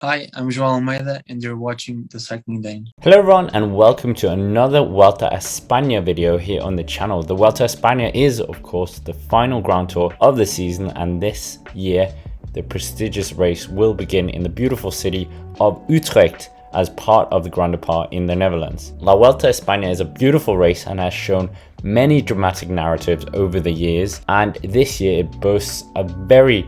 Hi, I'm João Almeida and you're watching The Cycling Dane. Hello everyone and welcome to another Vuelta a España video here on the channel. The Vuelta a España is of course the final Grand Tour of the season, and this year the prestigious race will begin in the beautiful city of Utrecht as part of the grandtour in the Netherlands. La Vuelta a España is a beautiful race and has shown many dramatic narratives over the years, and this year it boasts a very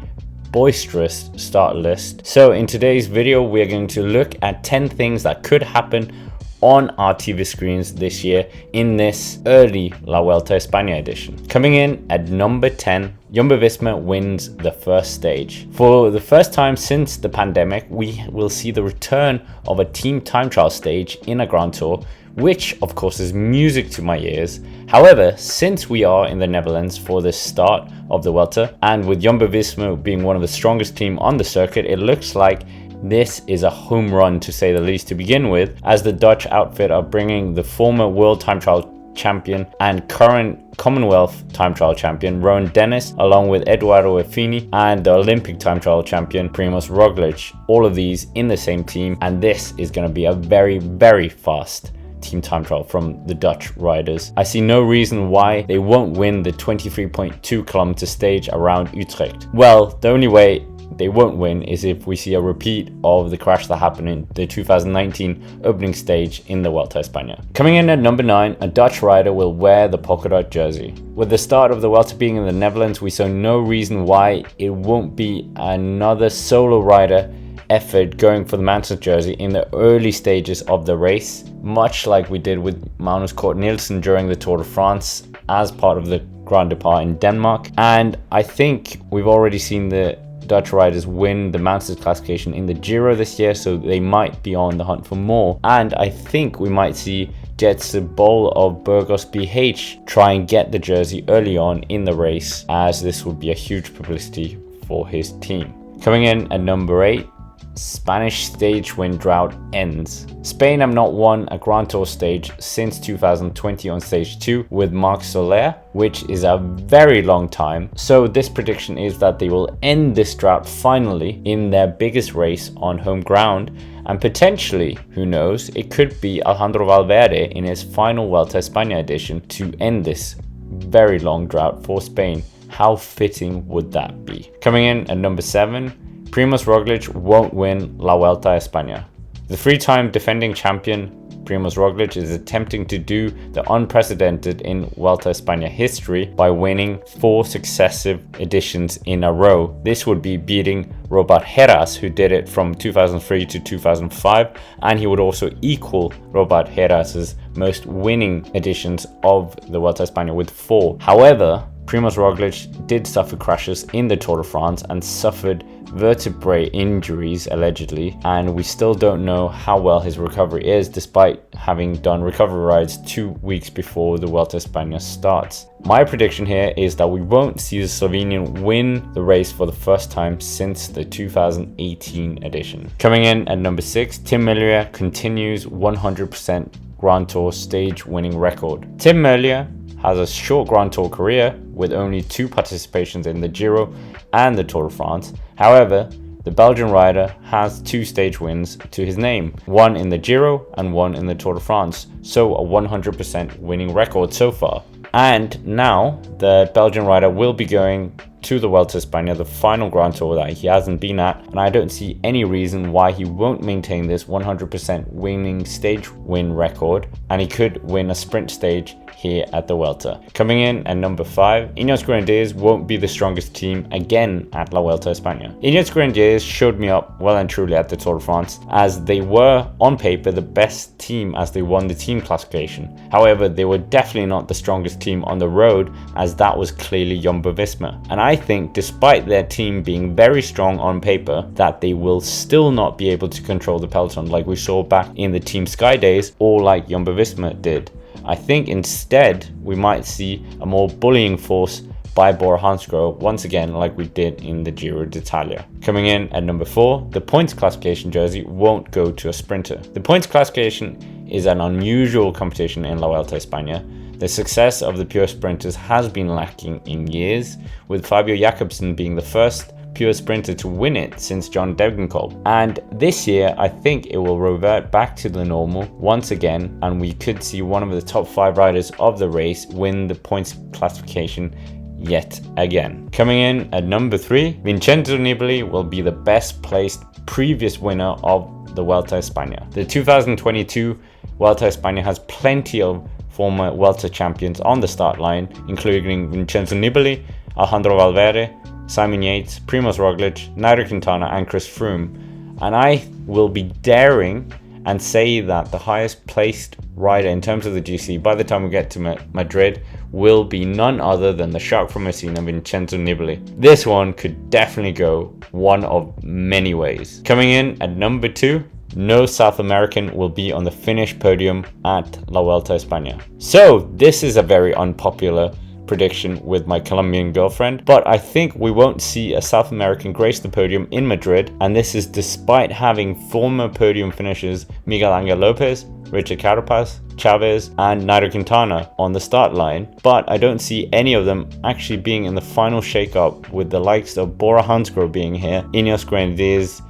boisterous start list. So in today's video we are going to look at 10 things that could happen on our TV screens this year in this early La Vuelta a España edition. Coming in at number 10, Jumbo-Visma wins the first stage. For the first time since the pandemic, we will see the return of a team time trial stage in a Grand Tour, which of course is music to my ears. However, since we are in the Netherlands for the start of the Vuelta, and with Jumbo-Visma being one of the strongest teams on the circuit, it looks like this is a home run to say the least to begin with, as the Dutch outfit are bringing the former World Time Trial champion and current Commonwealth Time Trial champion Rowan Dennis, along with Edoardo Effini and the Olympic Time Trial champion Primož Roglic, all of these in the same team, and this is going to be a very fast team time trial from the Dutch riders. I see no reason why they won't win the 23.2 kilometer stage around Utrecht. Well, the only way they won't win is if we see a repeat of the crash that happened in the 2019 opening stage in the Vuelta a España. Coming in at number 9, a Dutch rider will wear the polka dot jersey. With the start of the Vuelta being in the Netherlands, we saw no reason why it won't be another solo rider effort going for the mountain jersey in the early stages of the race, much like we did with Magnus Cort Nielsen during the Tour de France as part of the Grand Depart in Denmark. And I think we've already seen the Dutch riders win the mountains classification in the Giro this year, so they might be on the hunt for more. And I think we might see Jetse Bol of Burgos BH try and get the jersey early on in the race, as this would be a huge publicity for his team. Coming in at number 8, Spanish stage win drought ends. Spain have not won a Grand Tour stage since 2020 on stage 2 with Marc Soler, which is a very long time. So this prediction is that they will end this drought finally in their biggest race on home ground, and potentially, who knows, it could be Alejandro Valverde in his final Vuelta a España edition to end this very long drought for Spain. How fitting would that be? Coming in at number 7, Primož Roglic won't win La Vuelta a España. The 3-time defending champion Primož Roglic is attempting to do the unprecedented in Vuelta a España history by winning 4 successive editions in a row. This would be beating Robert Heras, who did it from 2003 to 2005, and he would also equal Robert Heras's most winning editions of the Vuelta a España with 4. However, Primož Roglic did suffer crashes in the Tour de France and suffered vertebrae injuries allegedly, and we still don't know how well his recovery is, despite having done recovery rides 2 weeks before the Vuelta a España starts. My prediction here is that we won't see the Slovenian win the race for the first time since the 2018 edition. Coming in at number 6, Tim Merlier continues 100% Grand Tour stage winning record. Tim Merlier has a short Grand Tour career with only 2 participations in the Giro and the Tour de France. However, the Belgian rider has 2 stage wins to his name, one in the Giro and one in the Tour de France, so a 100% winning record so far. And now the Belgian rider will be going to the Vuelta a España, the final Grand Tour that he hasn't been at, and I don't see any reason why he won't maintain this 100% winning stage win record, and he could win a sprint stage here at the Vuelta. Coming in at number 5, Ineos Grenadiers won't be the strongest team again at La Vuelta a España. Ineos Grenadiers showed me up well and truly at the Tour de France, as they were on paper the best team as they won the team classification. However, they were definitely not the strongest team on the road, as that was clearly Jumbo-Visma. And I think despite their team being very strong on paper, that they will still not be able to control the peloton like we saw back in the Team Sky days, or like Jumbo-Visma did. I think instead we might see a more bullying force by Bora Hansgrohe once again, like we did in the Giro d'Italia. Coming in at number 4, the points classification jersey won't go to a sprinter. The points classification is an unusual competition in La Vuelta a España. The success of the pure sprinters has been lacking in years, with Fabio Jakobsen being the first pure sprinter to win it since John Degenkolb. And this year, I think it will revert back to the normal once again, and we could see one of the top 5 riders of the race win the points classification yet again. Coming in at number 3, Vincenzo Nibali will be the best placed previous winner of the Vuelta a España. The 2022 Vuelta a España has plenty of former Vuelta champions on the start line, including Vincenzo Nibali, Alejandro Valverde, Simon Yates, Primož Roglic, Nairo Quintana and Chris Froome. And I will be daring and say that the highest placed rider in terms of the GC by the time we get to Madrid will be none other than the shark from Messina, Vincenzo Nibali. This one could definitely go one of many ways. Coming in at number 2, no South American will be on the Finnish podium at La Vuelta a España. So this is a very unpopular prediction with my Colombian girlfriend, but I think we won't see a South American grace the podium in Madrid, and this is despite having former podium finishers Miguel Angel Lopez, Richard Carapaz, Chavez and Nairo Quintana on the start line, but I don't see any of them actually being in the final shake-up, with the likes of Bora Hansgrohe being here, Ineos Grenadiers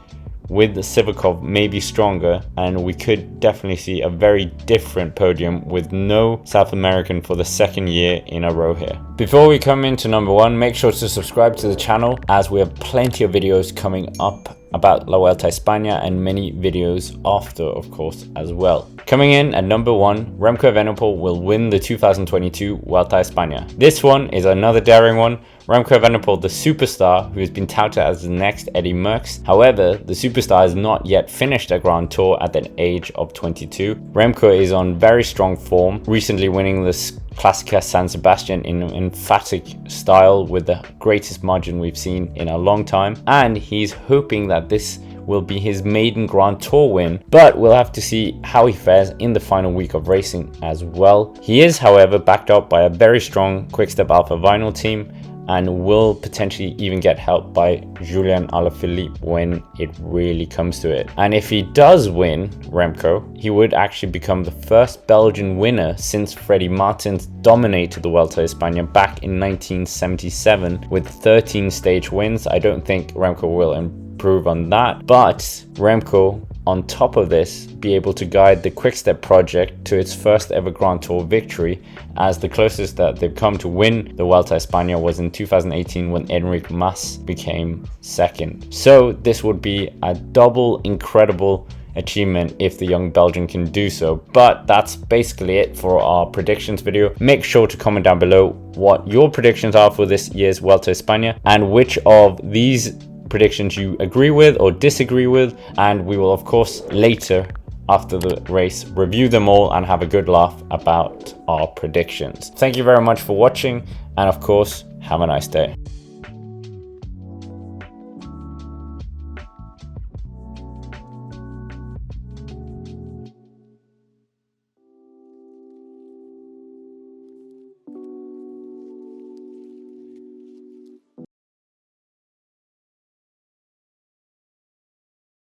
with the Sivakov maybe stronger, and we could definitely see a very different podium with no South American for the second year in a row here. Before we come into number 1, make sure to subscribe to the channel, as we have plenty of videos coming up about La Vuelta a España and many videos after, of course, as well. Coming in at number 1, Remco Evenepoel will win the 2022 Vuelta a España. This one is another daring one. Remco Evenepoel, the superstar who has been touted as the next Eddie Merckx. However, the superstar has not yet finished a Grand Tour at the age of 22. Remco is on very strong form, recently winning the Classica San Sebastian in an emphatic style with the greatest margin we've seen in a long time, and he's hoping that this will be his maiden Grand Tour win, but we'll have to see how he fares in the final week of racing as well. He is, however, backed up by a very strong Quick-Step Alpha Vinyl team, and will potentially even get help by Julian Alaphilippe when it really comes to it. And if he does win Remco, he would actually become the first Belgian winner since Freddie Maertens dominated the Vuelta a España back in 1977 with 13 stage wins. I don't think Remco will improve on that, but Remco, on top of this, be able to guide the Quick-Step project to its first ever Grand Tour victory, as the closest that they've come to win the Vuelta a España was in 2018 when Enric Mas became second. So this would be a double incredible achievement if the young Belgian can do so. But that's basically it for our predictions video. Make sure to comment down below what your predictions are for this year's Vuelta a España and which of these predictions you agree with or disagree with, and we will of course later after the race review them all and have a good laugh about our predictions. Thank you very much for watching, and of course have a nice day.